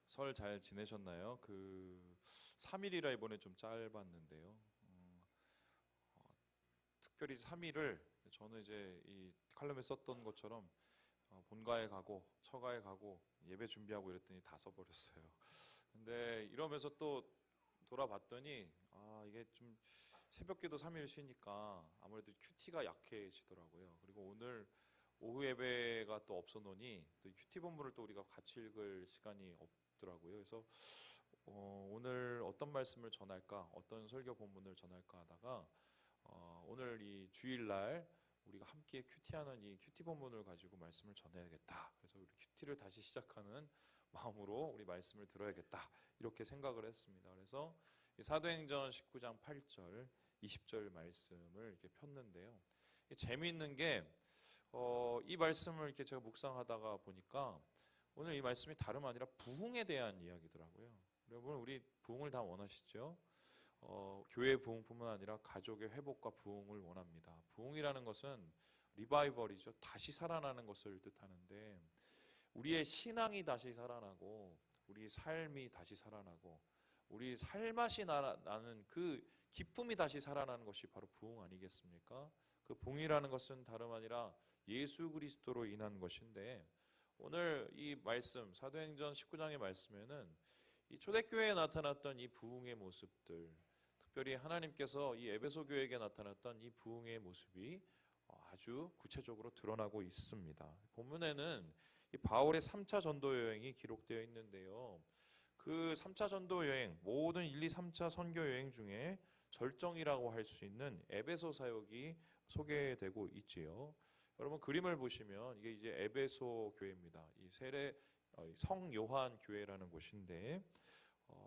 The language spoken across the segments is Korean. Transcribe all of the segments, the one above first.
설 잘 지내셨나요? 3일이라 이번에 좀 짧았는데요. 특별히 3일을 저는 이제 이 칼럼에 썼던 것처럼 본가에 가고 처가에 가고 예배 준비하고 이랬더니 다 써버렸어요. 근데 이러면서 또 돌아봤더니 이게 좀 새벽기도 3일 쉬니까 아무래도 큐티가 약해지더라고요. 그리고 오늘 오후 예배가 또 없어 놓으니 또 큐티 본문을 또 우리가 같이 읽을 시간이 없더라고요. 그래서 오늘 어떤 말씀을 전할까, 어떤 설교 본문을 전할까 하다가 오늘 이 주일날 우리가 함께 큐티하는 이 큐티 본문을 가지고 말씀을 전해야겠다. 그래서 우리 큐티를 다시 시작하는 마음으로 우리 말씀을 들어야겠다. 이렇게 생각을 했습니다. 그래서 사도행전 19장 8절, 20절 말씀을 이렇게 폈는데요. 재미있는 게 이 말씀을 이렇게 제가 묵상하다가 보니까 오늘 이 말씀이 다름 아니라 부흥에 대한 이야기더라고요. 여러분, 우리 부흥을 다 원하시죠? 교회의 부흥뿐만 아니라 가족의 회복과 부흥을 원합니다. 부흥이라는 것은 리바이벌이죠. 다시 살아나는 것을 뜻하는데 우리의 신앙이 다시 살아나고 우리 삶이 다시 살아나고 우리 살맛이 나는 그 기쁨이 다시 살아나는 것이 바로 부흥 아니겠습니까? 그 부흥이라는 것은 다름 아니라 예수 그리스도로 인한 것인데 오늘 이 말씀 사도행전 19장의 말씀에는 이 초대교회에 나타났던 이 부흥의 모습들, 특별히 하나님께서 이 에베소 교회에게 나타났던 이 부흥의 모습이 아주 구체적으로 드러나고 있습니다. 본문에는 이 바울의 3차 전도 여행이 기록되어 있는데요. 그 3차 전도 여행, 모든 1, 2, 3차 선교 여행 중에 절정이라고 할 수 있는 에베소 사역이 소개되고 있지요. 여러분 그림을 보시면 이게 이제 에베소 교회입니다. 이 성 요한 교회라는 곳인데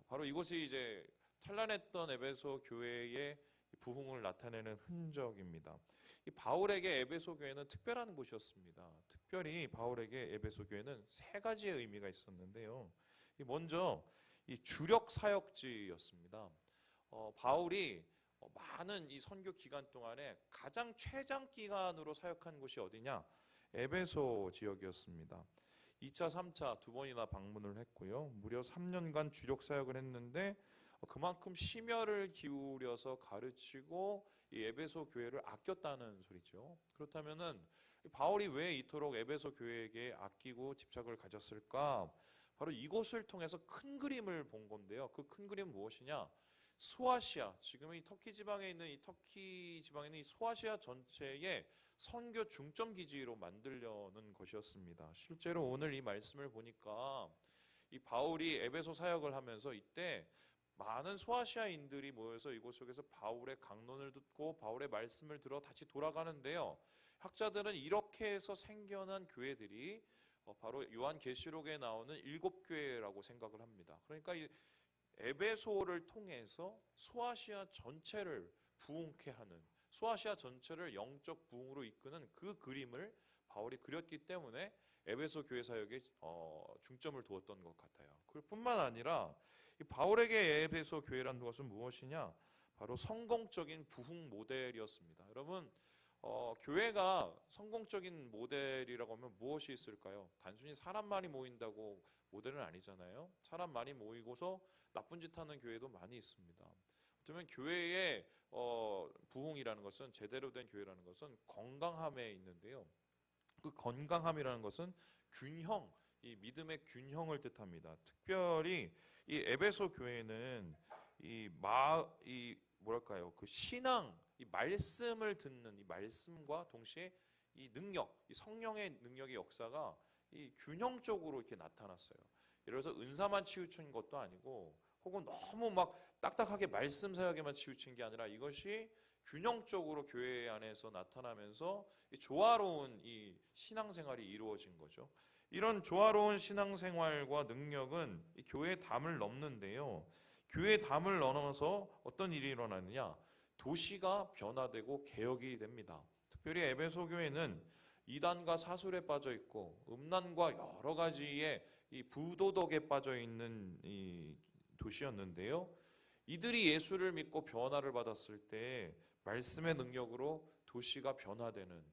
바로 이곳이 이제 찬란했던 에베소 교회의 부흥을 나타내는 흔적입니다. 이 바울에게 에베소 교회는 특별한 곳이었습니다. 특별히 바울에게 에베소 교회는 세 가지의 의미가 있었는데요. 먼저 이 주력 사역지였습니다. 바울이 많은 이 선교 기간 동안에 가장 최장 기간으로 사역한 곳이 어디냐? 에베소 지역이었습니다. 2차, 3차 두 번이나 방문을 했고요. 무려 3년간 주력 사역을 했는데 그만큼 심혈을 기울여서 가르치고 이 에베소 교회를 아꼈다는 소리죠. 그렇다면은 바울이 왜 이토록 에베소 교회에게 아끼고 집착을 가졌을까? 바로 이곳을 통해서 큰 그림을 본 건데요. 그 큰 그림은 무엇이냐? 소아시아, 지금 이 터키 지방에 있는 이 터키 지방에 있는 이 소아시아 전체의 선교 중점 기지로 만들려는 것이었습니다. 실제로 오늘 이 말씀을 보니까 이 바울이 에베소 사역을 하면서 이때 많은 소아시아인들이 모여서 이곳 속에서 바울의 강론을 듣고 바울의 말씀을 들어 다시 돌아가는데요. 학자들은 이렇게 해서 생겨난 교회들이 바로 요한계시록에 나오는 7교회라고 생각을 합니다. 그러니까 이 에베소를 통해서 소아시아 전체를 부흥케 하는, 소아시아 전체를 영적 부흥으로 이끄는 그 그림을 바울이 그렸기 때문에 에베소 교회 사역에 중점을 두었던 것 같아요. 그뿐만 아니라 이 바울에게 에베소 교회라는 것은 무엇이냐? 바로 성공적인 부흥 모델이었습니다. 여러분, 교회가 성공적인 모델이라고 하면 무엇이 있을까요? 단순히 사람 많이 모인다고 모델은 아니잖아요. 사람 많이 모이고서 나쁜 짓 하는 교회도 많이 있습니다. 어쩌면 교회의 부흥이라는 것은, 제대로 된 교회라는 것은 건강함에 있는데요. 그 건강함이라는 것은 균형, 이 믿음의 균형을 뜻합니다. 특별히 이 에베소 교회는 뭐랄까요? 그 신앙, 이 말씀을 듣는 이 말씀과 동시에 이 능력, 이 성령의 능력의 역사가 이 균형적으로 이렇게 나타났어요. 예를 들어서 은사만 치우친 것도 아니고 혹은 너무 막 딱딱하게 말씀 사역에만 치우친 게 아니라 이것이 균형적으로 교회 안에서 나타나면서 이 조화로운 이 신앙생활이 이루어진 거죠. 이런 조화로운 신앙생활과 능력은 이 교회의 담을 넘는데요. 교회의 담을 넘어서 어떤 일이 일어나느냐? 도시가 변화되고 개혁이 됩니다. 특별히 에베소 교회는 이단과 사술에 빠져 있고 음란과 여러 가지의 이 부도덕에 빠져 있는 이 도시였는데요. 이들이 예수를 믿고 변화를 받았을 때 말씀의 능력으로 도시가 변화되는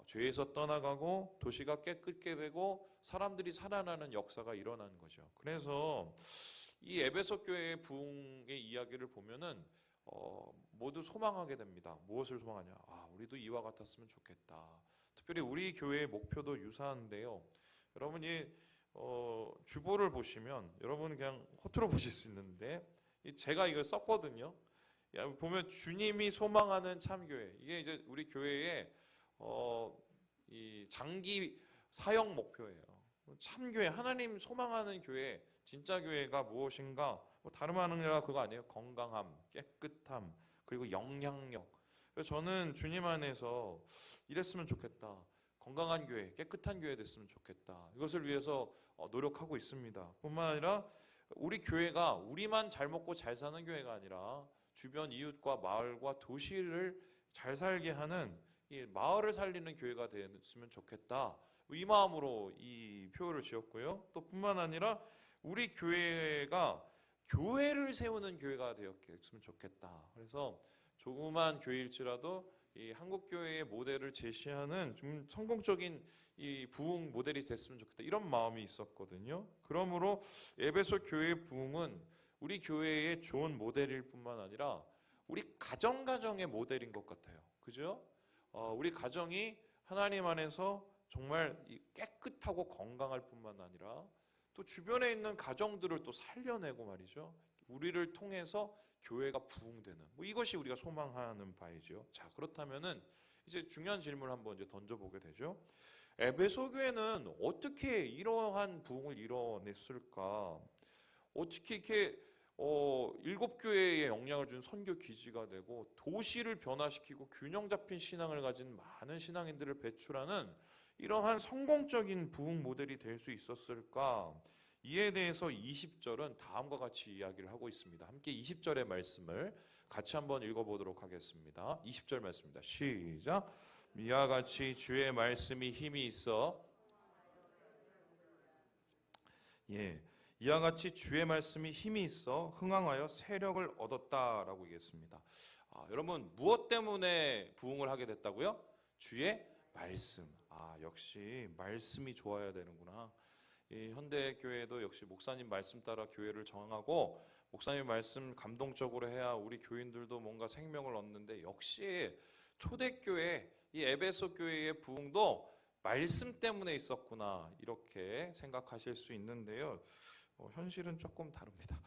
죄에서 떠나가고 도시가 깨끗게 되고 사람들이 살아나는 역사가 일어난 거죠. 그래서 이 에베소 교회의 부흥의 이야기를 보면은 모두 소망하게 됩니다. 무엇을 소망하냐? 우리도 이와 같았으면 좋겠다. 특별히 우리 교회의 목표도 유사한데요. 여러분이 주보를 보시면 여러분 그냥 허투루 보실 수 있는데 제가 이걸 썼거든요. 보면 주님이 소망하는 참교회, 이게 이제 우리 교회의 이 장기 사역 목표예요. 참교회, 하나님 소망하는 교회, 진짜 교회가 무엇인가? 다름 아니라 그거 아니에요. 건강함, 깨끗함, 그리고 영향력. 그래서 저는 주님 안에서 이랬으면 좋겠다. 건강한 교회, 깨끗한 교회 됐으면 좋겠다. 이것을 위해서 노력하고 있습니다. 뿐만 아니라 우리 교회가 우리만 잘 먹고 잘 사는 교회가 아니라 주변 이웃과 마을과 도시를 잘 살게 하는 이 마을을 살리는 교회가 됐으면 좋겠다. 이 마음으로 이 표를 지었고요. 또 뿐만 아니라 우리 교회가 교회를 세우는 교회가 되었으면 좋겠다. 그래서 조그만 교회일지라도 이 한국 교회의 모델을 제시하는 좀 성공적인 이 부흥 모델이 됐으면 좋겠다. 이런 마음이 있었거든요. 그러므로 에베소 교회의 부흥은 우리 교회의 좋은 모델일 뿐만 아니라 우리 가정의 모델인 것 같아요. 그죠? 우리 가정이 하나님 안에서 정말 깨끗하고 건강할 뿐만 아니라 또 주변에 있는 가정들을 또 살려내고 말이죠. 우리를 통해서 교회가 부흥되는 이것이 우리가 소망하는 바이죠. 자, 그렇다면은 이제 중요한 질문을 한번 이제 던져보게 되죠. 에베소 교회는 어떻게 이러한 부흥을 이뤄냈을까? 어떻게 이렇게 7교회에 영향을 준 선교 기지가 되고 도시를 변화시키고 균형 잡힌 신앙을 가진 많은 신앙인들을 배출하는 이러한 성공적인 부흥 모델이 될 수 있었을까? 이에 대해서 20절은 다음과 같이 이야기를 하고 있습니다. 함께 20절의 말씀을 같이 한번 읽어보도록 하겠습니다. 20절 말씀입니다. 시작. 이와 같이 주의 말씀이 힘이 있어 이와 같이 주의 말씀이 힘이 있어 흥황하여 세력을 얻었다라고 얘기했습니다. 여러분 무엇 때문에 부흥을 하게 됐다고요? 주의 말씀. 역시 말씀이 좋아야 되는구나. 이 현대 교회도 역시 목사님 말씀 따라 교회를 정하고 목사님 말씀 감동적으로 해야 우리 교인들도 뭔가 생명을 얻는데 역시 초대교회 이 에베소 교회의 부흥도 말씀 때문에 있었구나 이렇게 생각하실 수 있는데요. 현실은 조금 다릅니다.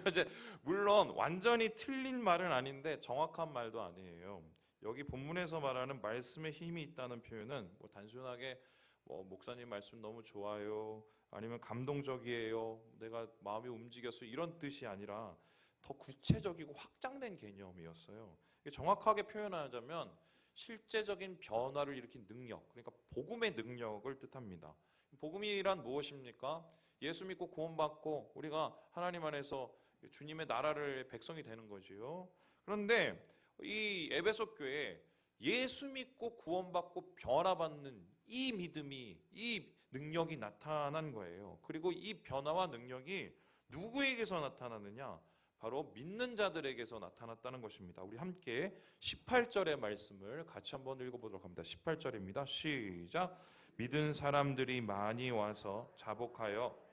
이제 물론 완전히 틀린 말은 아닌데 정확한 말도 아니에요. 여기 본문에서 말하는 말씀에 힘이 있다는 표현은 단순하게 목사님 말씀 너무 좋아요, 아니면 감동적이에요, 내가 마음이 움직였어 이런 뜻이 아니라 더 구체적이고 확장된 개념이었어요. 정확하게 표현하자면 실제적인 변화를 일으킨 능력, 그러니까 복음의 능력을 뜻합니다. 복음이란 무엇입니까? 예수 믿고 구원받고 우리가 하나님 안에서 주님의 나라를 백성이 되는 거지요. 그런데 이 에베소 교회에 예수 믿고 구원받고 변화받는 이 믿음이, 이 능력이 나타난 거예요. 그리고 이 변화와 능력이 누구에게서 나타나느냐? 바로 믿는 자들에게서 나타났다는 것입니다. 우리 함께 18절의 말씀을 같이 한번 읽어보도록 합니다. 18절입니다. 시작. 믿은 사람들이 많이 와서 자복하여.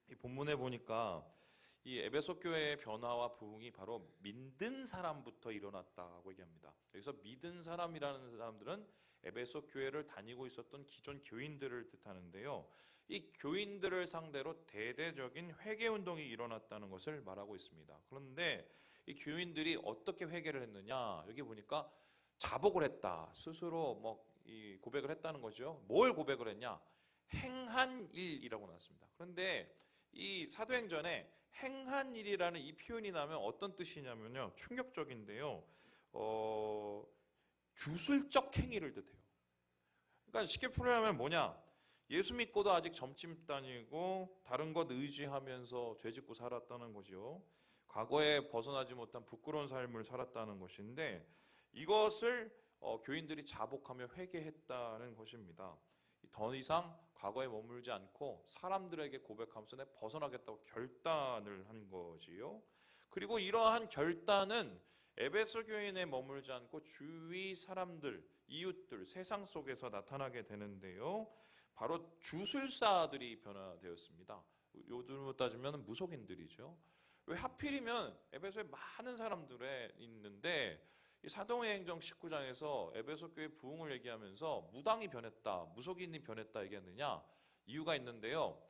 이 본문에 보니까 이 에베소 교회의 변화와 부흥이 바로 믿는 사람부터 일어났다고 얘기합니다. 여기서 믿은 사람이라는 사람들은 에베소 교회를 다니고 있었던 기존 교인들을 뜻하는데요. 이 교인들을 상대로 대대적인 회개 운동이 일어났다는 것을 말하고 있습니다. 그런데 이 교인들이 어떻게 회개를 했느냐? 여기 보니까 자복을 했다. 스스로 이 고백을 했다는 거죠. 뭘 고백을 했냐? 행한 일이라고 나왔습니다. 그런데 이 사도행전에 행한 일이라는 이 표현이 나면 어떤 뜻이냐면요, 충격적인데요. 주술적 행위를 뜻해요. 그러니까 쉽게 표현하면 뭐냐? 예수 믿고도 아직 점집 다니고 다른 것 의지하면서 죄짓고 살았다는 거죠. 과거에 벗어나지 못한 부끄러운 삶을 살았다는 것인데 이것을 교인들이 자복하며 회개했다는 것입니다. 더 이상 과거에 머물지 않고 사람들에게 고백하면서 내가 벗어나겠다고 결단을 한 거지요. 그리고 이러한 결단은 에베소 교인에 머물지 않고 주위 사람들, 이웃들, 세상 속에서 나타나게 되는데요. 바로 주술사들이 변화되었습니다. 요즘으로 따지면 무속인들이죠. 왜 하필이면 에베소에 많은 사람들이 있는데 이 사도행전 19장에서 에베소 교회 부흥을 얘기하면서 무당이 변했다, 무속인이 변했다 얘기했느냐? 이유가 있는데요.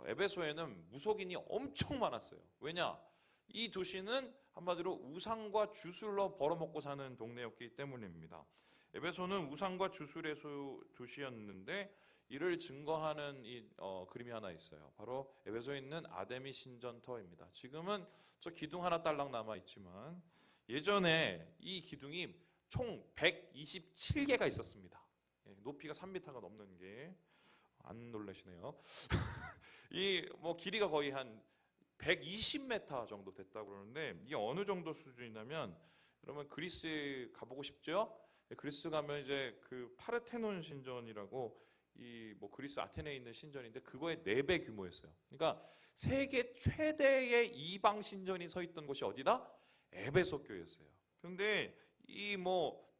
에베소에는 무속인이 엄청 많았어요. 왜냐? 이 도시는 한마디로 우상과 주술로 벌어먹고 사는 동네였기 때문입니다. 에베소는 우상과 주술의 도시였는데 이를 증거하는 그림이 하나 있어요. 바로 에베소에 있는 아데미 신전터입니다. 지금은 저 기둥 하나 딸랑 남아 있지만 예전에 이 기둥이 총 127개가 있었습니다. 높이가 3m가 넘는 게 안 놀라시네요. 이 길이가 거의 한 120m 정도 됐다고 그러는데 이게 어느 정도 수준이냐면 여러분 그리스에 가보고 싶죠? 그리스 가면 이제 그 파르테논 신전이라고 그리스 아테네에 있는 신전인데 그거의 4배 규모였어요. 그러니까 세계 최대의 이방 신전이 서 있던 곳이 어디다? 에베소 교회였어요. 그런데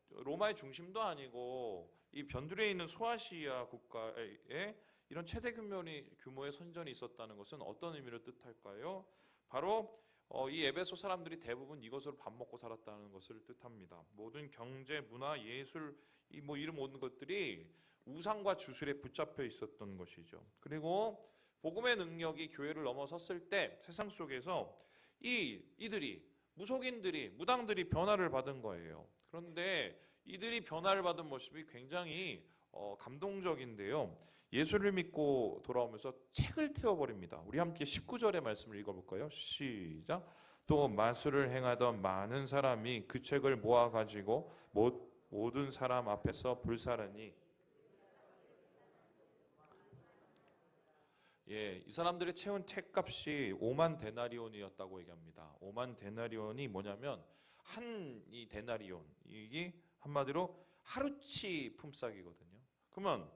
로마의 중심도 아니고 이 변두리에 있는 소아시아 국가에 이런 최대 규모의 선전이 있었다는 것은 어떤 의미를 뜻할까요? 바로 이 에베소 사람들이 대부분 이것으로 밥 먹고 살았다는 것을 뜻합니다. 모든 경제, 문화, 예술, 이런 모든 것들이 우상과 주술에 붙잡혀 있었던 것이죠. 그리고 복음의 능력이 교회를 넘어섰을 때 세상 속에서 이들이 무속인들이 무당들이 변화를 받은 거예요. 그런데 이들이 변화를 받은 모습이 굉장히 감동적인데요. 예수를 믿고 돌아오면서 책을 태워버립니다. 우리 함께 19절의 말씀을 읽어볼까요? 시작. 또 마술을 행하던 많은 사람이 그 책을 모아가지고 모든 사람 앞에서 불사르니 이 사람들이 채운 책값이 5만 데나리온이었다고 얘기합니다. 5만 데나리온이 뭐냐면 이 데나리온 이게 한마디로 하루치 품삯이거든요. 그러면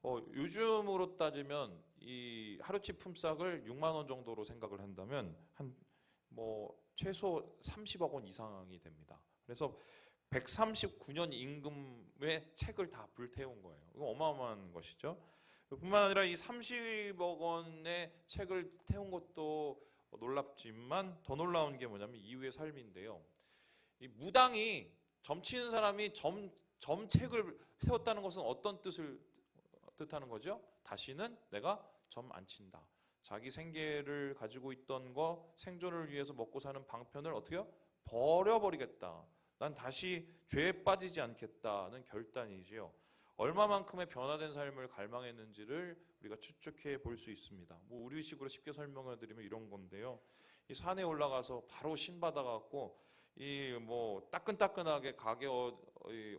요즘으로 따지면 이 하루치 품삯을 6만 원 정도로 생각을 한다면 최소 30억 원 이상이 됩니다. 그래서 139년 임금의 책을 다 불태운 거예요. 이거 어마어마한 것이죠. 뿐만 아니라 이 30억 원의 책을 태운 것도 놀랍지만 더 놀라운 게 뭐냐면 이후의 삶인데요. 이 무당이 점치는 사람이 점책을 세웠다는 것은 어떤 뜻을 뜻하는 거죠? 다시는 내가 점 안 친다. 자기 생계를 가지고 있던 거 생존을 위해서 먹고 사는 방편을 어떻게 해요? 버려버리겠다. 난 다시 죄에 빠지지 않겠다는 결단이지요. 얼마만큼의 변화된 삶을 갈망했는지를 우리가 추측해 볼 수 있습니다. 우리식으로 쉽게 설명해 드리면 이런 건데요. 이 산에 올라가서 바로 신 받아갖고 따끈따끈하게 가게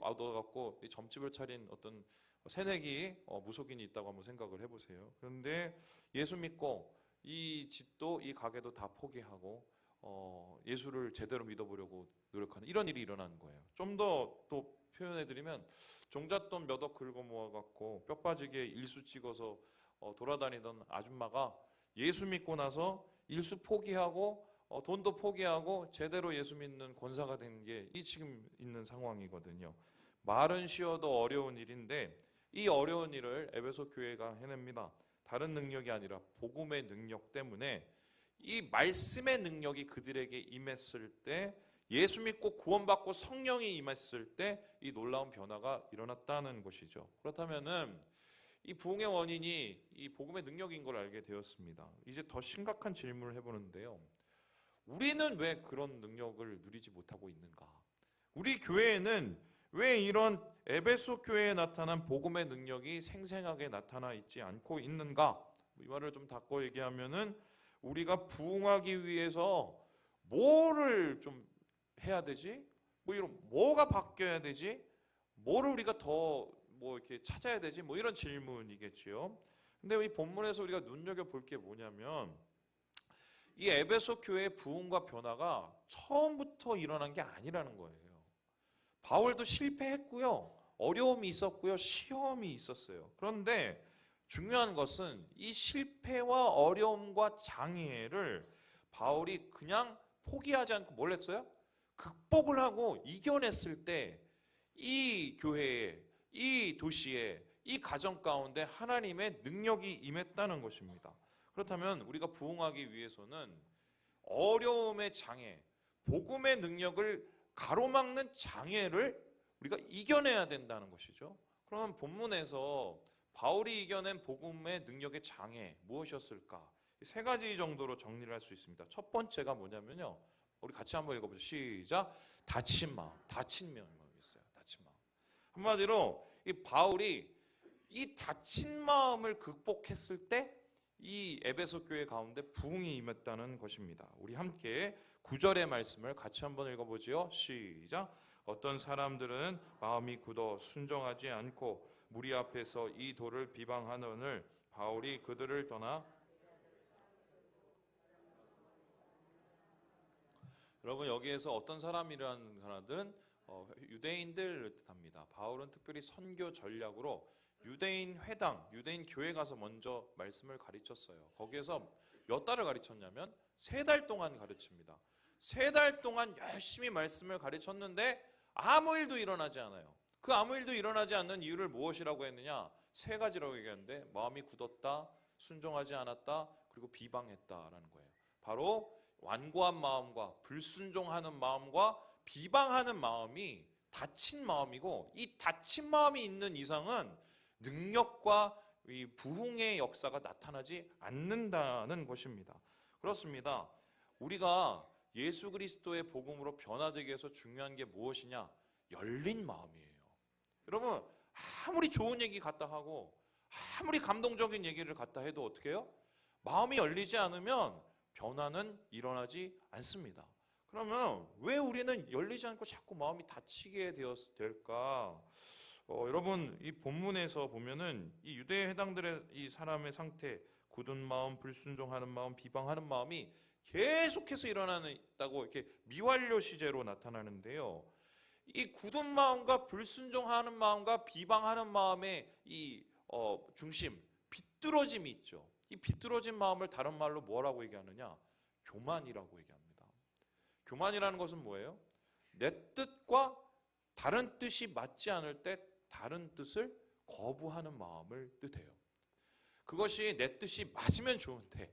얻어갖고 점집을 차린 어떤 새내기 무속인이 있다고 한번 생각을 해보세요. 그런데 예수 믿고 이 집도 이 가게도 다 포기하고 예수를 제대로 믿어보려고 노력하는 이런 일이 일어나는 거예요. 좀 더 또 표현해드리면 종잣돈 몇 억 긁어 모아갖고 뼈 빠지게 일수 찍어서 돌아다니던 아줌마가 예수 믿고 나서 일수 포기하고 돈도 포기하고 제대로 예수 믿는 권사가 된 게 이 지금 있는 상황이거든요. 말은 쉬워도 어려운 일인데 이 어려운 일을 에베소 교회가 해냅니다. 다른 능력이 아니라 복음의 능력 때문에 이 말씀의 능력이 그들에게 임했을 때 예수 믿고 구원받고 성령이 임했을 때 이 놀라운 변화가 일어났다는 것이죠. 그렇다면은 이 부흥의 원인이 이 복음의 능력인 걸 알게 되었습니다. 이제 더 심각한 질문을 해보는데요. 우리는 왜 그런 능력을 누리지 못하고 있는가? 우리 교회에는 왜 이런 에베소 교회에 나타난 복음의 능력이 생생하게 나타나 있지 않고 있는가? 이 말을 좀 닫고 얘기하면은 우리가 부흥하기 위해서 뭐를 좀 해야 되지? 뭐가 바뀌어야 되지? 뭐를 우리가 더 이렇게 찾아야 되지? 이런 질문이겠지요. 근데 이 본문에서 우리가 눈여겨볼 게 뭐냐면 이 에베소 교회의 부흥과 변화가 처음부터 일어난 게 아니라는 거예요. 바울도 실패했고요. 어려움이 있었고요. 시험이 있었어요. 그런데 중요한 것은 이 실패와 어려움과 장애를 바울이 그냥 포기하지 않고 뭘 했어요? 극복을 하고 이겨냈을 때 이 교회에, 이 도시에, 이 가정 가운데 하나님의 능력이 임했다는 것입니다. 그렇다면 우리가 부흥하기 위해서는 어려움의 장애, 복음의 능력을 가로막는 장애를 우리가 이겨내야 된다는 것이죠. 그러면 본문에서 바울이 이겨낸 복음의 능력의 장애 무엇이었을까? 세 가지 정도로 정리를 할 수 있습니다. 첫 번째가 뭐냐면요, 우리 같이 한번 읽어보죠. 시작. 다친 마음, 다친 마음이 있어요. 다친 마음. 한마디로 이 바울이 이 다친 마음을 극복했을 때 이 에베소 교회 가운데 부흥이 임했다는 것입니다. 우리 함께 9절의 말씀을 같이 한번 읽어보지요. 시작. 어떤 사람들은 마음이 굳어 순종하지 않고 무리 앞에서 이 도를 비방하느니 바울이 그들을 떠나. 여러분, 여기에서 어떤 사람이라는 사람들은 유대인들을 뜻합니다. 바울은 특별히 선교 전략으로 유대인 회당, 유대인 교회 가서 먼저 말씀을 가르쳤어요. 거기에서 몇 달을 가르쳤냐면 3달 동안 가르칩니다. 3달 동안 열심히 말씀을 가르쳤는데 아무 일도 일어나지 않아요. 그 아무 일도 일어나지 않는 이유를 무엇이라고 했느냐? 3가지라고 얘기하는데 마음이 굳었다, 순종하지 않았다, 그리고 비방했다라는 거예요. 바로 완고한 마음과 불순종하는 마음과 비방하는 마음이 다친 마음이고, 이 다친 마음이 있는 이상은 능력과 이 부흥의 역사가 나타나지 않는다는 것입니다. 그렇습니다. 우리가 예수 그리스도의 복음으로 변화되기 위해서 중요한 게 무엇이냐? 열린 마음이에요. 여러분, 아무리 좋은 얘기 갖다 하고 아무리 감동적인 얘기를 갖다 해도 어떻게 해요? 마음이 열리지 않으면 변화는 일어나지 않습니다. 그러면 왜 우리는 열리지 않고 자꾸 마음이 닫히게 될까? 여러분, 이 본문에서 보면은 이 유대에 해당들의 이 사람의 상태, 굳은 마음, 불순종하는 마음, 비방하는 마음이 계속해서 일어나다고 이렇게 미완료 시제로 나타나는데요. 이 굳은 마음과 불순종하는 마음과 비방하는 마음의 이 중심, 비뚤어짐이 있죠. 이 비뚤어진 마음을 다른 말로 뭐라고 얘기하느냐? 교만이라고 얘기합니다. 교만이라는 것은 뭐예요? 내 뜻과 다른 뜻이 맞지 않을 때 다른 뜻을 거부하는 마음을 뜻해요. 그것이 내 뜻이 맞으면 좋은데,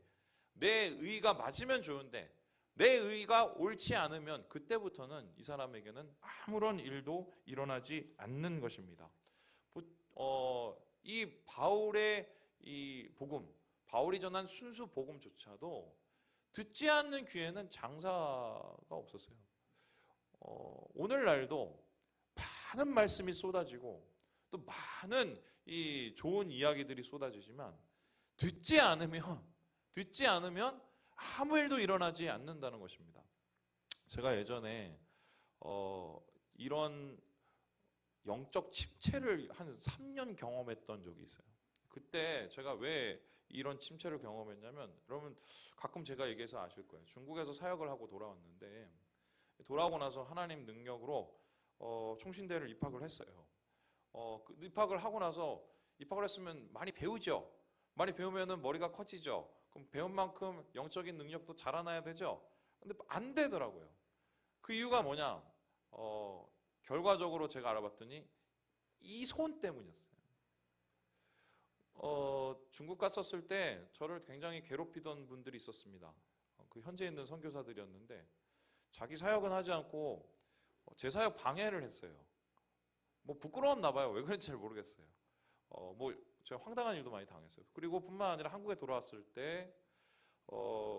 내 의가 맞으면 좋은데 내 의가 옳지 않으면 그때부터는 이 사람에게는 아무런 일도 일어나지 않는 것입니다. 이 바울의 이 복음, 바울이 전한 순수 복음조차도 듣지 않는 귀에는 장사가 없었어요. 오늘날도 많은 말씀이 쏟아지고 또 많은 이 좋은 이야기들이 쏟아지지만 듣지 않으면 아무 일도 일어나지 않는다는 것입니다. 제가 예전에 이런 영적 침체를 한 3년 경험했던 적이 있어요. 그때 제가 왜 이런 침체를 경험했냐면, 여러분 가끔 제가 얘기해서 아실 거예요. 중국에서 사역을 하고 돌아왔는데, 돌아오고 나서 하나님 능력으로 총신대를 입학을 했어요. 입학을 하고 나서, 입학을 했으면 많이 배우죠. 많이 배우면은 머리가 커지죠. 그럼 배운 만큼 영적인 능력도 자라나야 되죠. 근데 안 되더라고요. 그 이유가 뭐냐? 결과적으로 제가 알아봤더니 이 손 때문이었어요. 중국 갔었을 때 저를 굉장히 괴롭히던 분들이 있었습니다. 그 현재 있는 선교사들이었는데 자기 사역은 하지 않고 제 사역 방해를 했어요. 뭐 부끄러웠나 봐요. 왜 그런지 잘 모르겠어요. 제가 황당한 일도 많이 당했어요. 그리고 뿐만 아니라 한국에 돌아왔을 때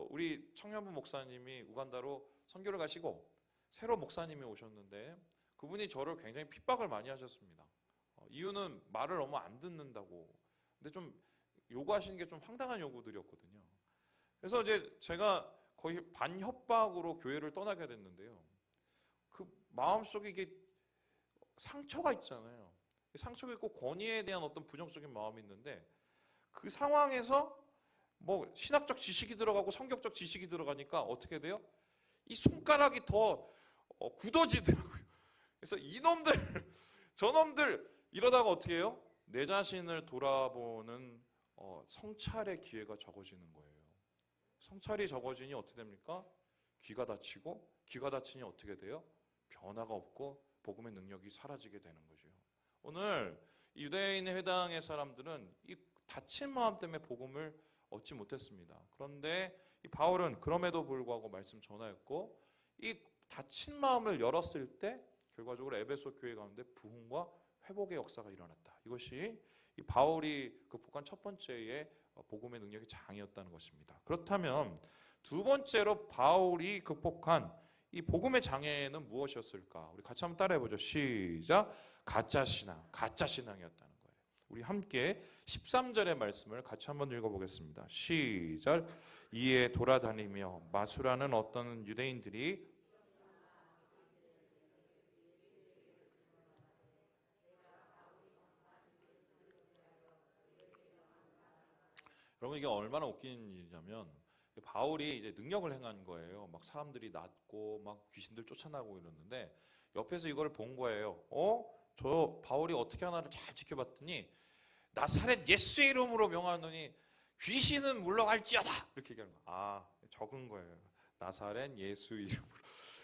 우리 청년부 목사님이 우간다로 선교를 가시고 새로 목사님이 오셨는데 그분이 저를 굉장히 핍박을 많이 하셨습니다. 이유는 말을 너무 안 듣는다고. 근데 좀 요구하시는 게 좀 황당한 요구들이었거든요. 그래서 이제 제가 거의 반협박으로 교회를 떠나게 됐는데요. 그 마음속에 이게 상처가 있잖아요. 상처가 있고 권위에 대한 어떤 부정적인 마음이 있는데, 그 상황에서 뭐 신학적 지식이 들어가고 성격적 지식이 들어가니까 어떻게 돼요? 이 손가락이 더 굳어지더라고요. 그래서 이놈들 저놈들 이러다가 어떻게 해요? 내 자신을 돌아보는 성찰의 기회가 적어지는 거예요. 성찰이 적어지니 어떻게 됩니까? 귀가 닫히고 귀가 닫히니 어떻게 돼요? 변화가 없고 복음의 능력이 사라지게 되는 거죠. 오늘 유대인의 회당의 사람들은 이 닫힌 마음 때문에 복음을 얻지 못했습니다. 그런데 이 바울은 그럼에도 불구하고 말씀 전하였고, 이 닫힌 마음을 열었을 때 결과적으로 에베소 교회 가운데 부흥과 회복의 역사가 일어났다. 이것이 이 바울이 극복한 첫 번째의 복음의 능력의 장이었다는 것입니다. 그렇다면 두 번째로 바울이 극복한 이 복음의 장애는 무엇이었을까? 우리 같이 한번 따라해보죠. 시작. 가짜 신앙이었다는 거예요. 우리 함께 13절의 말씀을 같이 한번 읽어보겠습니다. 시작. 이에 돌아다니며 마술하는 어떤 유대인들이 여러분, 이게 얼마나 웃긴 일이냐면 바울이 이제 능력을 행한 거예요. 막 사람들이 낫고 막 귀신들 쫓아나고 이러는데 옆에서 이걸 본 거예요. 저 바울이 어떻게 하나를 잘 지켜봤더니 나사렛 예수의 이름으로 명하노니 귀신은 물러갈지어다, 이렇게 얘기하는 거예요. 적은 거예요. 나사렛 예수 이름으로.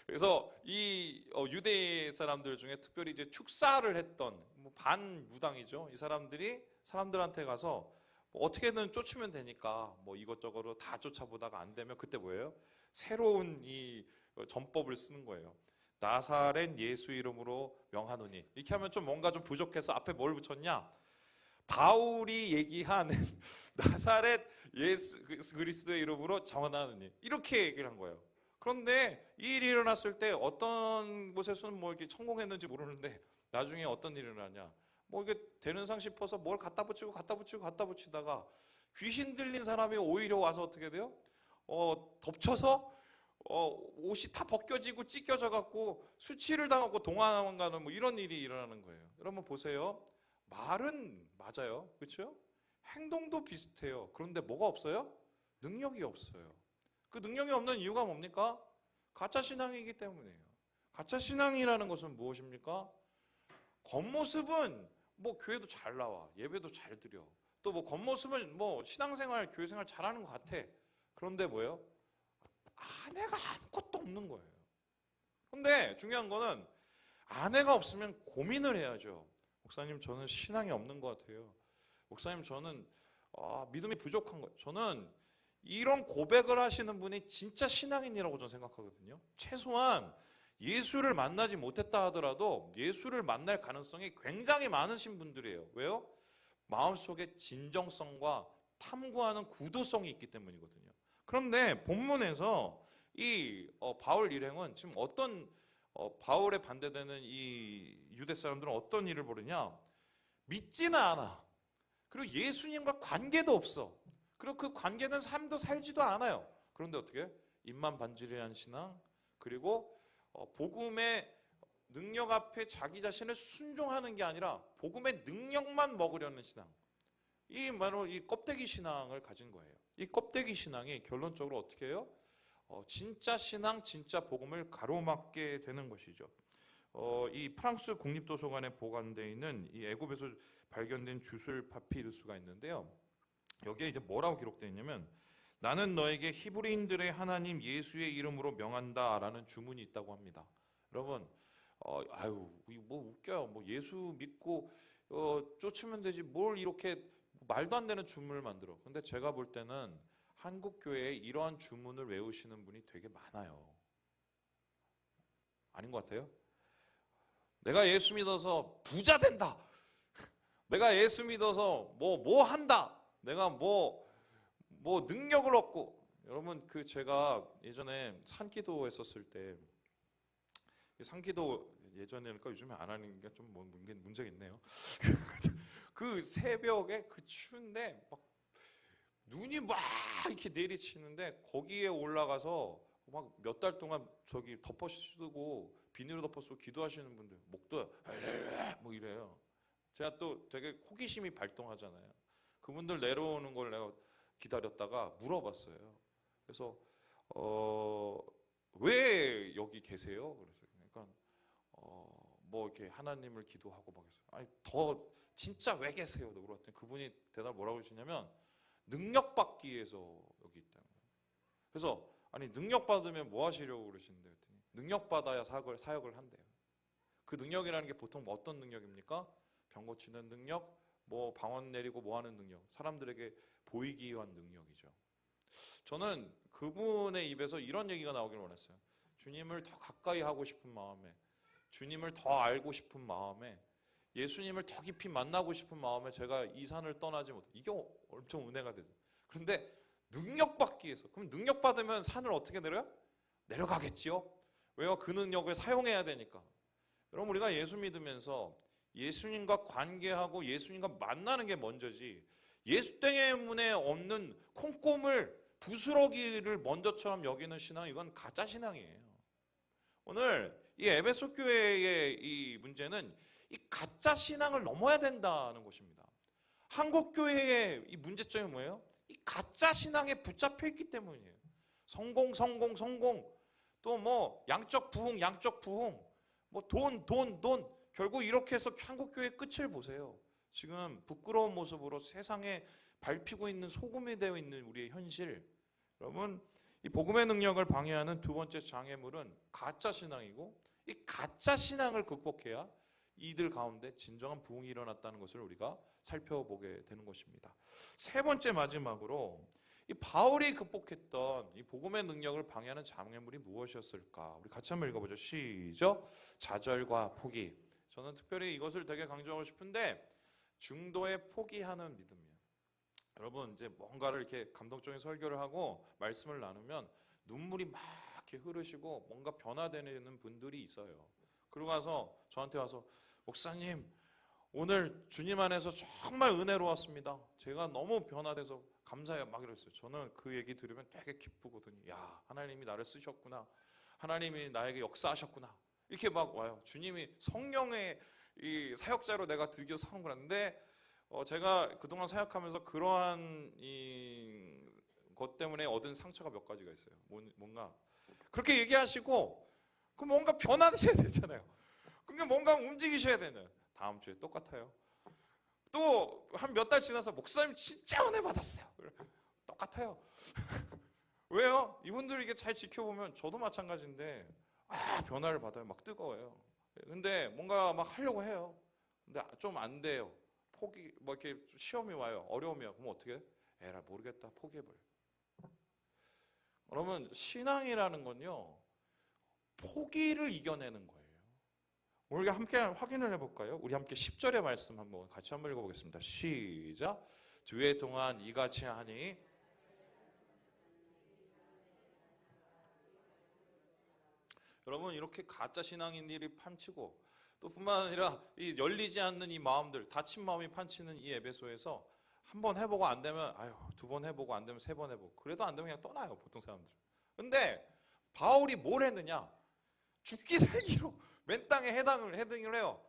그래서 이 유대 사람들 중에 특별히 이제 축사를 했던 반무당이죠. 이 사람들이 사람들한테 가서 어떻게든 쫓으면 되니까 이것저것으로 다 쫓아보다가 안 되면 그때 뭐예요? 새로운 이 전법을 쓰는 거예요. 나사렛 예수 이름으로 명하노니. 이렇게 하면 좀 뭔가 좀 부족해서 앞에 뭘 붙였냐? 바울이 얘기한 나사렛 예수 그리스도의 이름으로 정하노니, 이렇게 얘기를 한 거예요. 그런데 이 일이 일어났을 때 어떤 곳에서는 이렇게 성공했는지 모르는데 나중에 어떤 일이 일어나냐? 이게 되는 상 싶어서 뭘 갖다 붙이다가 귀신 들린 사람이 오히려 와서 어떻게 돼요? 덮쳐서 옷이 다 벗겨지고 찢겨져 갖고 수치를 당하고 도망가는 이런 일이 일어나는 거예요. 여러분 보세요. 말은 맞아요. 그렇죠? 행동도 비슷해요. 그런데 뭐가 없어요? 능력이 없어요. 그 능력이 없는 이유가 뭡니까? 가짜 신앙이기 때문이에요. 가짜 신앙이라는 것은 무엇입니까? 겉모습은 교회도 잘 나와, 예배도 잘 드려, 또 겉모습은 신앙생활, 교회생활 잘하는 것 같아. 그런데 뭐예요? 아내가 아무것도 없는 거예요. 근데 중요한 거는 아내가 없으면 고민을 해야죠. 목사님, 저는 신앙이 없는 것 같아요. 목사님, 저는 믿음이 부족한 거예요. 저는 이런 고백을 하시는 분이 진짜 신앙인이라고 저는 생각하거든요. 최소한 예수를 만나지 못했다 하더라도 예수를 만날 가능성이 굉장히 많으신 분들이에요. 왜요? 마음속에 진정성과 탐구하는 구도성이 있기 때문이거든요. 그런데 본문에서 이 바울 일행은 지금 어떤 바울에 반대되는 이 유대 사람들은 어떤 일을 벌이냐? 믿지는 않아. 그리고 예수님과 관계도 없어. 그리고 그 관계는 삶도 살지도 않아요. 그런데 어떻게? 입만 반질이라는 신앙, 그리고 복음의 능력 앞에 자기 자신을 순종하는 게 아니라 복음의 능력만 먹으려는 신앙, 이 바로 이 껍데기 신앙을 가진 거예요. 이 껍데기 신앙이 결론적으로 어떻게 해요? 진짜 신앙, 진짜 복음을 가로막게 되는 것이죠. 이 프랑스 국립도서관에 보관되어 있는 이 애굽에서 발견된 주술 파피루스가 있는데요. 여기에 이제 뭐라고 기록되어 있냐면, 나는 너에게 히브리인들의 하나님 예수의 이름으로 명한다라는 주문이 있다고 합니다. 여러분, 웃겨요. 예수 믿고 쫓으면 되지 뭘 이렇게 말도 안 되는 주문을 만들어. 근데 제가 볼 때는 한국 교회에 이러한 주문을 외우시는 분이 되게 많아요. 아닌 것 같아요? 내가 예수 믿어서 부자 된다. 내가 예수 믿어서 뭐 한다. 내가 능력을 얻고. 여러분, 제가 예전에 산기도 했었을 때, 산기도 예전에니까 요즘에 안 하는 게 좀 문제겠네요. 그 새벽에 그 추운데 막 눈이 막 이렇게 내리치는데 거기에 올라가서 막 몇 달 동안 저기 덮어 쓰고 비닐로 덮어 쓰고 기도하시는 분들 목도 이래요. 제가 또 되게 호기심이 발동하잖아요. 그분들 내려오는 걸 내가 기다렸다가 물어봤어요. 그래서 왜 여기 계세요? 그래서 그러니까 이렇게 하나님을 기도하고 막 했어요. 아니 더 진짜 왜 계세요? 물어봤더니 그분이 대답 뭐라고 하시냐면 능력 받기 위해서 여기 있다는 거예요. 그래서 아니 능력 받으면 뭐 하시려고 그러시는데, 그랬더니 능력받아야 사역을 한대요. 그 능력이라는 게 보통 어떤 능력입니까? 병 고치는 능력, 뭐 방언 내리고 뭐 하는 능력, 사람들에게 보이기 위한 능력이죠. 저는 그분의 입에서 이런 얘기가 나오길 원했어요. 주님을 더 가까이 하고 싶은 마음에, 주님을 더 알고 싶은 마음에, 예수님을 더 깊이 만나고 싶은 마음에 제가 이 산을 떠나지 못해. 이게 엄청 은혜가 되죠. 그런데 능력받기 위해서, 그럼 능력받으면 산을 어떻게 내려요? 내려가겠지요. 왜요? 그 능력을 사용해야 되니까. 여러분, 우리가 예수 믿으면서 예수님과 관계하고 예수님과 만나는 게 먼저지, 예수 때문에 없는 콩고물 부스러기를 먼저처럼 여기는 신앙, 이건 가짜 신앙이에요. 오늘 이 에베소 교회의 이 문제는 이 가짜 신앙을 넘어야 된다는 것입니다. 한국 교회의 이 문제점이 뭐예요? 이 가짜 신앙에 붙잡혀 있기 때문이에요. 성공, 또 뭐 양적 부흥, 뭐 돈. 결국 이렇게 해서 한국 교회의 끝을 보세요. 지금 부끄러운 모습으로 세상에 밟히고 있는 소금이 되어 있는 우리의 현실. 여러분, 이 복음의 능력을 방해하는 두 번째 장애물은 가짜 신앙이고, 이 가짜 신앙을 극복해야 이들 가운데 진정한 부흥이 일어났다는 것을 우리가 살펴보게 되는 것입니다. 세 번째, 마지막으로 이 바울이 극복했던 이 복음의 능력을 방해하는 장애물이 무엇이었을까? 우리 같이 한번 읽어보죠. 시작. 좌절과 포기. 저는 특별히 이것을 되게 강조하고 싶은데, 중도에 포기하는 믿음이에요. 여러분, 이제 뭔가를 이렇게 감동적인 설교를 하고 말씀을 나누면 눈물이 막 이렇게 흐르시고 뭔가 변화되는 분들이 있어요. 그러고 나서 저한테 와서, 목사님, 오늘 주님 안에서 정말 은혜로웠습니다. 제가 너무 변화돼서 감사해요. 막 이랬어요. 저는 그 얘기 들으면 되게 기쁘거든요. 야, 하나님이 나를 쓰셨구나. 하나님이 나에게 역사하셨구나. 이렇게 막 와요. 주님이 성령의 이 사역자로 내가 드디어 사는 거라는데, 제가 그동안 사역하면서 그러한 것 때문에 얻은 상처가 몇 가지가 있어요. 뭔가 그렇게 얘기하시고, 그 뭔가 변화되셔야 되잖아요. 그러니까 뭔가 움직이셔야 되는. 다음 주에 똑같아요. 또 한 몇 달 지나서, 목사님 진짜 은혜 받았어요. 똑같아요. 왜요? 이분들 이게 잘 지켜보면 저도 마찬가지인데, 변화를 받아요. 막 뜨거워요. 근데 뭔가 막 하려고 해요. 근데 좀 안 돼요. 포기, 뭐 이렇게 시험이 와요. 어려움이 와요. 그럼 어떻게 해? 에라 모르겠다. 포기해버려. 여러분, 신앙이라는 건요, 포기를 이겨내는 거예요. 우리가 함께 확인을 해볼까요? 우리 함께 10절의 말씀 한번 같이 한번 읽어보겠습니다. 시작. 주의 동안 이같이 하니 여러분, 이렇게 가짜 신앙인들이 판치고, 또 뿐만 아니라 이 열리지 않는 이 마음들, 닫힌 마음이 판치는 이 에베소에서 한 번 해보고 안 되면, 두 번 해보고 안 되면 세 번 해보고, 그래도 안 되면 그냥 떠나요, 보통 사람들. 근데 바울이 뭘 했느냐? 죽기 살기로 맨 땅에 헤딩을 해요.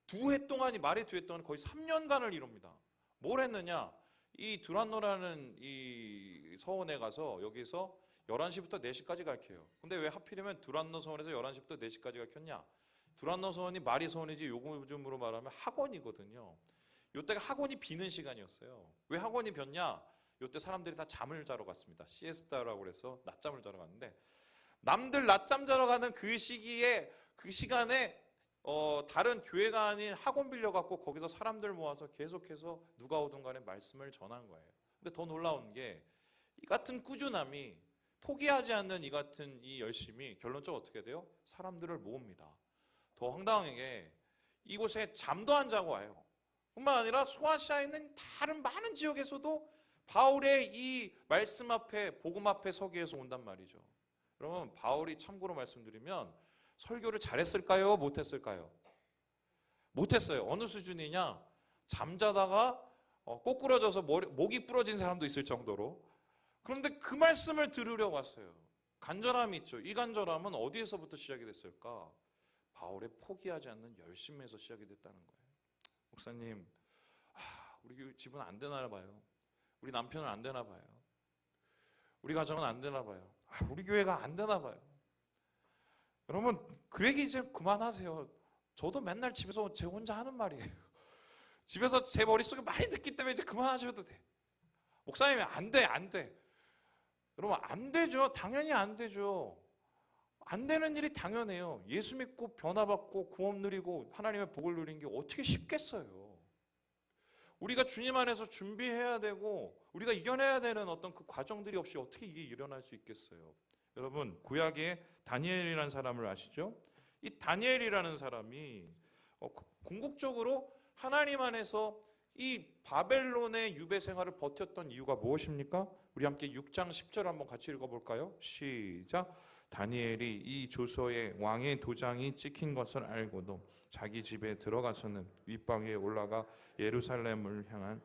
두 해 동안이, 말이 두 해 동안 거의 3년간을 이룹니다. 뭘 했느냐? 이 두란노라는 이 서원에 가서 여기서 11시부터 4시까지 가르쳐요. 근데 왜 하필이면 두란노 서원에서 11시부터 4시까지 가르쳤냐? 두란노 서원이 말이 서원이지 요즘으로 말하면 학원이거든요. 요때가 학원이 비는 시간이었어요. 왜 학원이 빈냐? 요때 사람들이 다 잠을 자러 갔습니다. 시에스타라고 그래서 낮잠을 자러 갔는데, 남들 낮잠 자러 가는 그 시기에, 그 시간에 다른 교회가 아닌 학원 빌려갖고 거기서 사람들 모아서 계속해서 누가 오든 간에 말씀을 전한 거예요. 근데 더 놀라운 게, 이 같은 꾸준함이, 포기하지 않는 이 같은 이 열심이 결론적으로 어떻게 돼요? 사람들을 모읍니다. 더 황당한 게, 이곳에 잠도 안 자고 와요. 뿐만 아니라 소아시아에 있는 다른 많은 지역에서도 바울의 이 말씀 앞에, 복음 앞에 서기 위해서 온단 말이죠. 그러면 바울이 참고로 말씀드리면 설교를 잘했을까요? 못했을까요? 못했어요. 어느 수준이냐? 잠자다가 꼬꾸라져서 목이 부러진 사람도 있을 정도로. 그런데 그 말씀을 들으려고 왔어요. 간절함이 있죠. 이 간절함은 어디에서부터 시작이 됐을까? 바울의 포기하지 않는 열심에서 시작이 됐다는 거예요. 목사님, 우리 집은 안 되나 봐요. 우리 남편은 안 되나 봐요. 우리 가정은 안 되나 봐요. 우리 교회가 안 되나 봐요. 여러분, 그 얘기 이제 그만하세요. 저도 맨날 집에서 제 혼자 하는 말이에요. 집에서 제 머릿속에 많이 듣기 때문에 이제 그만하셔도 돼. 목사님이 안 돼. 여러분, 안 되죠. 당연히 안 되죠. 안 되는 일이 당연해요. 예수 믿고 변화받고 구원 누리고 하나님의 복을 누리는 게 어떻게 쉽겠어요. 우리가 주님 안에서 준비해야 되고 우리가 이겨내야 되는 어떤 그 과정들이 없이 어떻게 이게 일어날 수 있겠어요. 여러분, 구약에 다니엘이라는 사람을 아시죠? 이 다니엘이라는 사람이 궁극적으로 하나님 안에서 이 바벨론의 유배 생활을 버텼던 이유가 무엇입니까? 우리 함께 6장 10절 한번 같이 읽어볼까요? 시작. 다니엘이 이 조서에 왕의 도장이 찍힌 것을 알고도 자기 집에 들어가서는 윗방에 올라가 예루살렘을 향한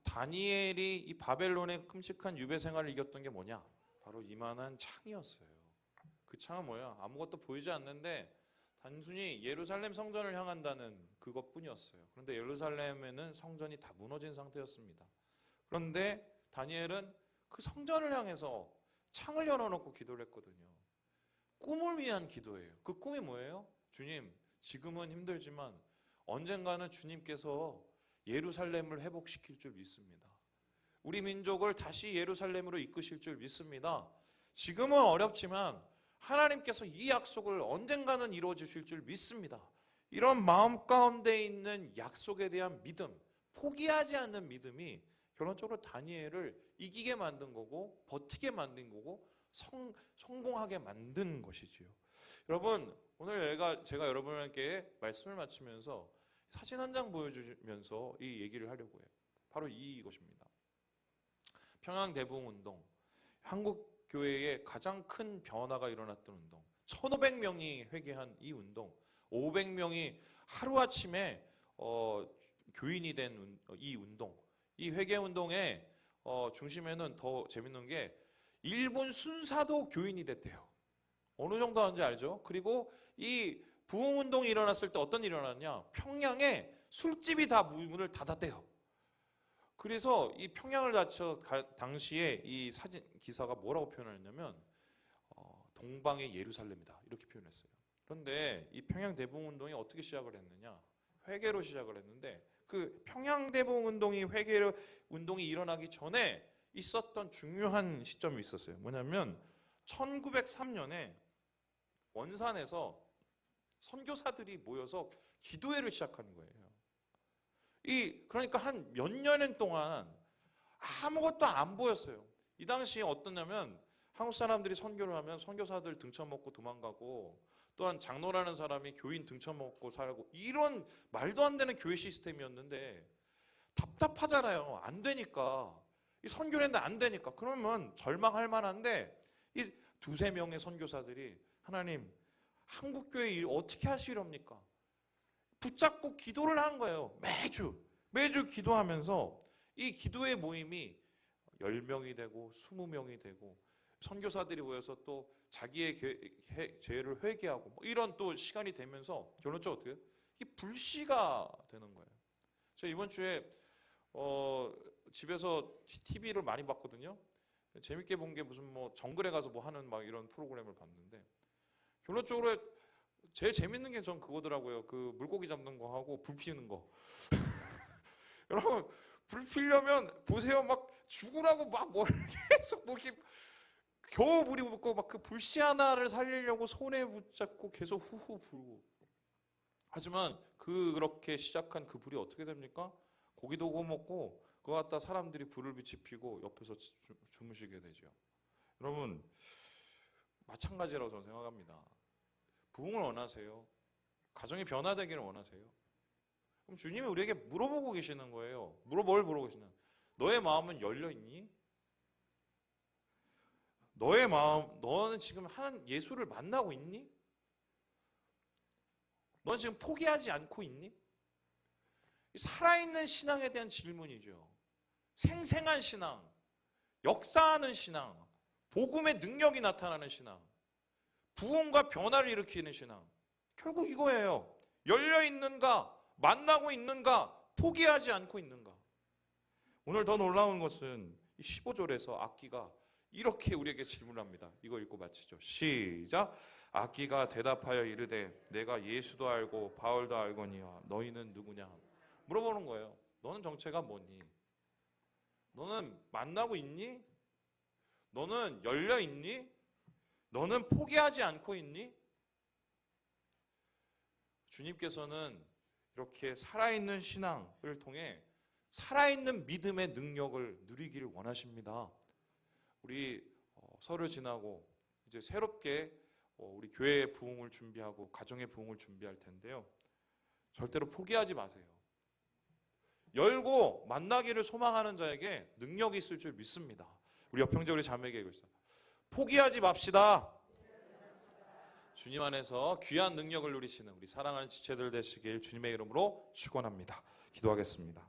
다니엘이 이 바벨론의 끔찍한 유배 생활을 이겼던 게 뭐냐? 바로 이만한 창이었어요. 그 창은 뭐야? 아무것도 보이지 않는데 단순히 예루살렘 성전을 향한다는 그것뿐이었어요. 그런데 예루살렘에는 성전이 다 무너진 상태였습니다. 그런데 다니엘은 그 성전을 향해서 창을 열어놓고 기도를 했거든요. 꿈을 위한 기도예요. 그 꿈이 뭐예요? 주님, 지금은 힘들지만 언젠가는 주님께서 예루살렘을 회복시킬 줄 믿습니다. 우리 민족을 다시 예루살렘으로 이끄실 줄 믿습니다. 지금은 어렵지만 하나님께서 이 약속을 언젠가는 이루어 주실 줄 믿습니다. 이런 마음 가운데 있는 약속에 대한 믿음, 포기하지 않는 믿음이 결론적으로 다니엘을 이기게 만든 거고 버티게 만든 거고 성공하게 만든 것이지요. 여러분, 오늘 제가 여러분에게 말씀을 마치면서 사진 한 장 보여주면서 이 얘기를 하려고 해요. 바로 이것입니다. 평양대붕운동, 한국 교회에 가장 큰 변화가 일어났던 운동, 1500명이 회개한 이 운동, 500명이 하루아침에 교인이 된 이 운동, 이 회개운동의 중심에는 더 재밌는 게 일본 순사도 교인이 됐대요. 어느 정도 하는지 알죠? 그리고 이 부흥운동이 일어났을 때 어떤 일이 일어났냐? 평양에 술집이 다 문을 닫았대요. 그래서 이 평양을 당시에 이 사진 기사가 뭐라고 표현했냐면 동방의 예루살렘이다 이렇게 표현했어요. 그런데 이 평양 대붕운동이 어떻게 시작을 했느냐? 회개로 시작을 했는데 그 평양 대붕운동이 회개로 운동이 일어나기 전에 있었던 중요한 시점이 있었어요. 뭐냐면 1903년에 원산에서 선교사들이 모여서 기도회를 시작하는 거예요. 그러니까 한 몇 년 동안 아무것도 안 보였어요. 이 당시에 어떠냐면 한국 사람들이 선교를 하면 선교사들 등쳐먹고 도망가고 또한 장로라는 사람이 교인 등쳐먹고 살고 이런 말도 안 되는 교회 시스템이었는데 답답하잖아요. 안 되니까. 이 선교를 했는데 안 되니까. 그러면 절망할 만한데 이 두세 명의 선교사들이 하나님 한국교회 일 어떻게 하시렵니까? 붙잡고 기도를 한 거예요. 매주 기도하면서 이 기도의 모임이 10명이 되고 20명이 되고 선교사들이 모여서 또 자기의 죄를 회개하고 이런 또 시간이 되면서 결론적으로 어떻게 해요? 이게 불씨가 되는 거예요. 제가 이번 주에 집에서 TV를 많이 봤거든요. 재밌게 본 게 무슨 정글에 가서 하는 이런 프로그램을 봤는데 결론적으로 제일 재밌는 게 전 그거더라고요. 그 물고기 잡는 거 하고 불 피우는 거. 여러분, 불 피려면 보세요. 죽으라고 뭘 계속 이렇게 겨우 불이 붙고 그 불씨 하나를 살리려고 손에 붙잡고 계속 후후 불고. 하지만 그렇게 시작한 그 불이 어떻게 됩니까? 고기도 구워 먹고 그거 갖다 사람들이 불을 빛이 피고 옆에서 주무시게 되죠. 여러분, 마찬가지라고 저는 생각합니다. 부흥을 원하세요? 가정이 변화되기를 원하세요? 그럼 주님이 우리에게 물어보고 계시는 거예요. 뭘 물어보고 계시나? 너의 마음은 열려 있니? 너의 마음, 너는 지금 예수를 만나고 있니? 넌 지금 포기하지 않고 있니? 살아있는 신앙에 대한 질문이죠. 생생한 신앙, 역사하는 신앙, 복음의 능력이 나타나는 신앙, 부흥과 변화를 일으키는 신앙. 결국 이거예요. 열려 있는가? 만나고 있는가? 포기하지 않고 있는가? 오늘 더 놀라운 것은 15절에서 악기가 이렇게 우리에게 질문합니다. 이거 읽고 마치죠. 시작. 악기가 대답하여 이르되 내가 예수도 알고 바울도 알거니와 너희는 누구냐? 물어보는 거예요. 너는 정체가 뭐니? 너는 만나고 있니? 너는 열려 있니? 너는 포기하지 않고 있니? 주님께서는 이렇게 살아있는 신앙을 통해 살아있는 믿음의 능력을 누리기를 원하십니다. 우리 설을 지나고 이제 새롭게 우리 교회의 부흥을 준비하고 가정의 부흥을 준비할 텐데요. 절대로 포기하지 마세요. 열고 만나기를 소망하는 자에게 능력이 있을 줄 믿습니다. 우리 옆형제 우리 자매에게 얘기했어요. 포기하지 맙시다. 주님 안에서 귀한 능력을 누리시는 우리 사랑하는 지체들 되시길 주님의 이름으로 축원합니다. 기도하겠습니다.